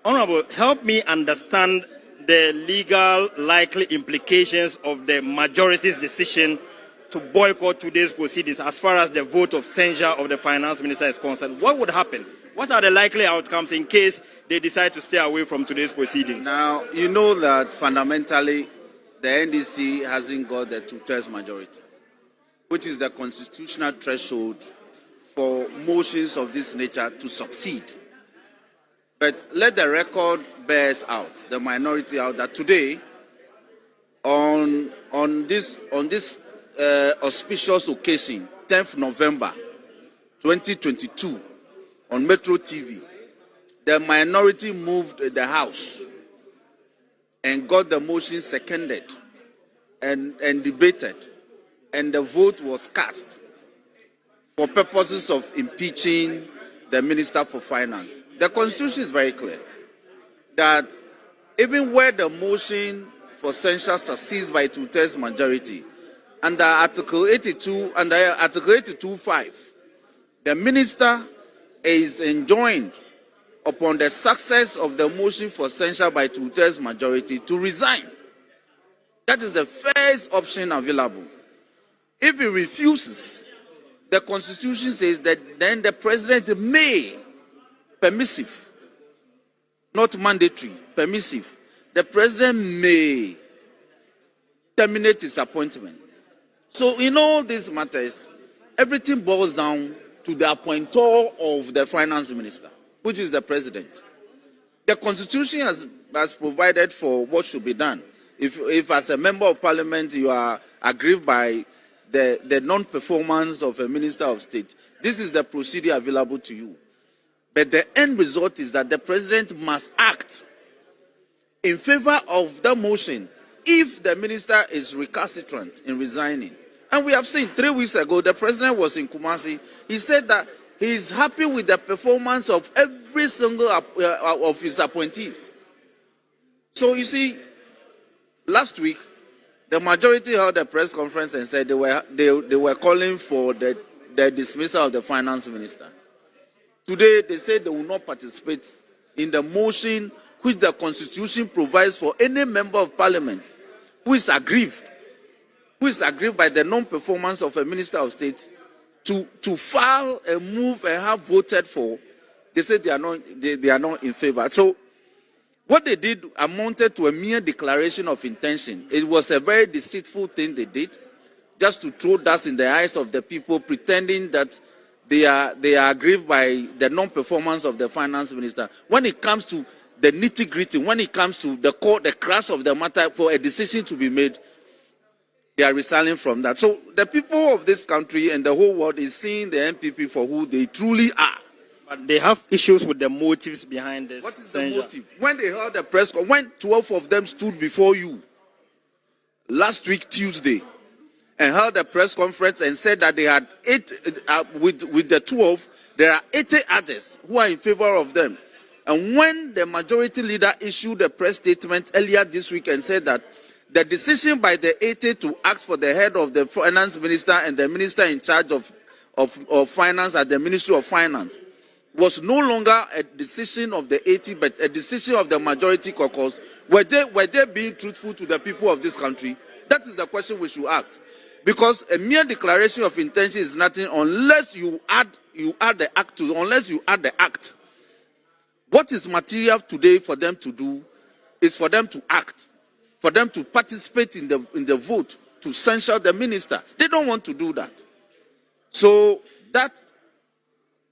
Honorable, help me understand the legal likely implications of the majority's decision to boycott today's proceedings as far as the vote of censure of the finance minister is concerned. What would happen? What are the likely outcomes in case they decide to stay away from today's proceedings? Now, you know that fundamentally the NDC hasn't got the two-thirds majority, which is the constitutional threshold for motions of this nature to succeed. But let the record bears out, the minority out, that today, on this auspicious occasion, 10th November 2022, on Metro TV, the minority moved the House and got the motion seconded and debated, and the vote was cast for purposes of impeaching the Minister for Finance. The Constitution is very clear that even where the motion for censure succeeds by two-thirds majority, under Article 82.5, the minister is enjoined upon the success of the motion for censure by two-thirds majority to resign. That is the first option available. If he refuses, the Constitution says that then the president may, permissive, not mandatory, permissive, the president may terminate his appointment. So in all these matters, everything boils down to the appointer of the finance minister, which is the president. The Constitution has provided for what should be done. If as a member of parliament you are aggrieved by the non-performance of a minister of state, this is the procedure available to you. But the end result is that the president must act in favor of the motion if the minister is recalcitrant in resigning. And we have seen 3 weeks ago, the president was in Kumasi. He said that he is happy with the performance of every single of his appointees. So you see, last week, the majority held a press conference and said they were calling for the dismissal of the finance minister. Today, they said they will not participate in the motion which the Constitution provides for any member of parliament who is aggrieved by the non-performance of a minister of state to file a move and have voted for. They said they are not in favor. So what they did amounted to a mere declaration of intention. It was a very deceitful thing they did, just to throw dust in the eyes of the people, pretending that they are aggrieved by the non-performance of the finance minister. When it comes to the nitty-gritty, when it comes to the crux of the matter for a decision to be made, they are resigning from that. So the people of this country and the whole world is seeing the NPP for who they truly are. But they have issues with the motives behind this. What is the motive? When they held the press conference, when 12 of them stood before you last week Tuesday and held a press conference and said that they had 8 with the 12, there are 80 others who are in favor of them. And when the majority leader issued a press statement earlier this week and said that the decision by the 80 to ask for the head of the finance minister and the minister in charge of finance at the Ministry of Finance was no longer a decision of the 80, but a decision of the majority caucus, were they being truthful to the people of this country? That is the question we should ask. Because a mere declaration of intention is nothing unless you add the act to, unless you add the act. What is material today for them to do is for them to act, for them to participate in the vote to censure the minister. They don't want to do that. So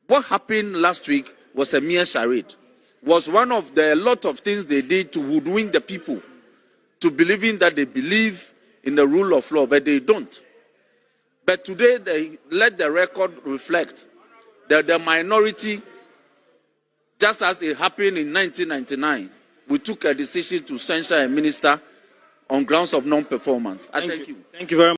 what happened last week was a mere charade, was one of the lot of things they did to hoodwink the people to believing that they believe in the rule of law, but they don't. But today, they let the record reflect that the minority, just as it happened in 1999, we took a decision to censure a minister on grounds of non-performance. Thank you. Thank you very much.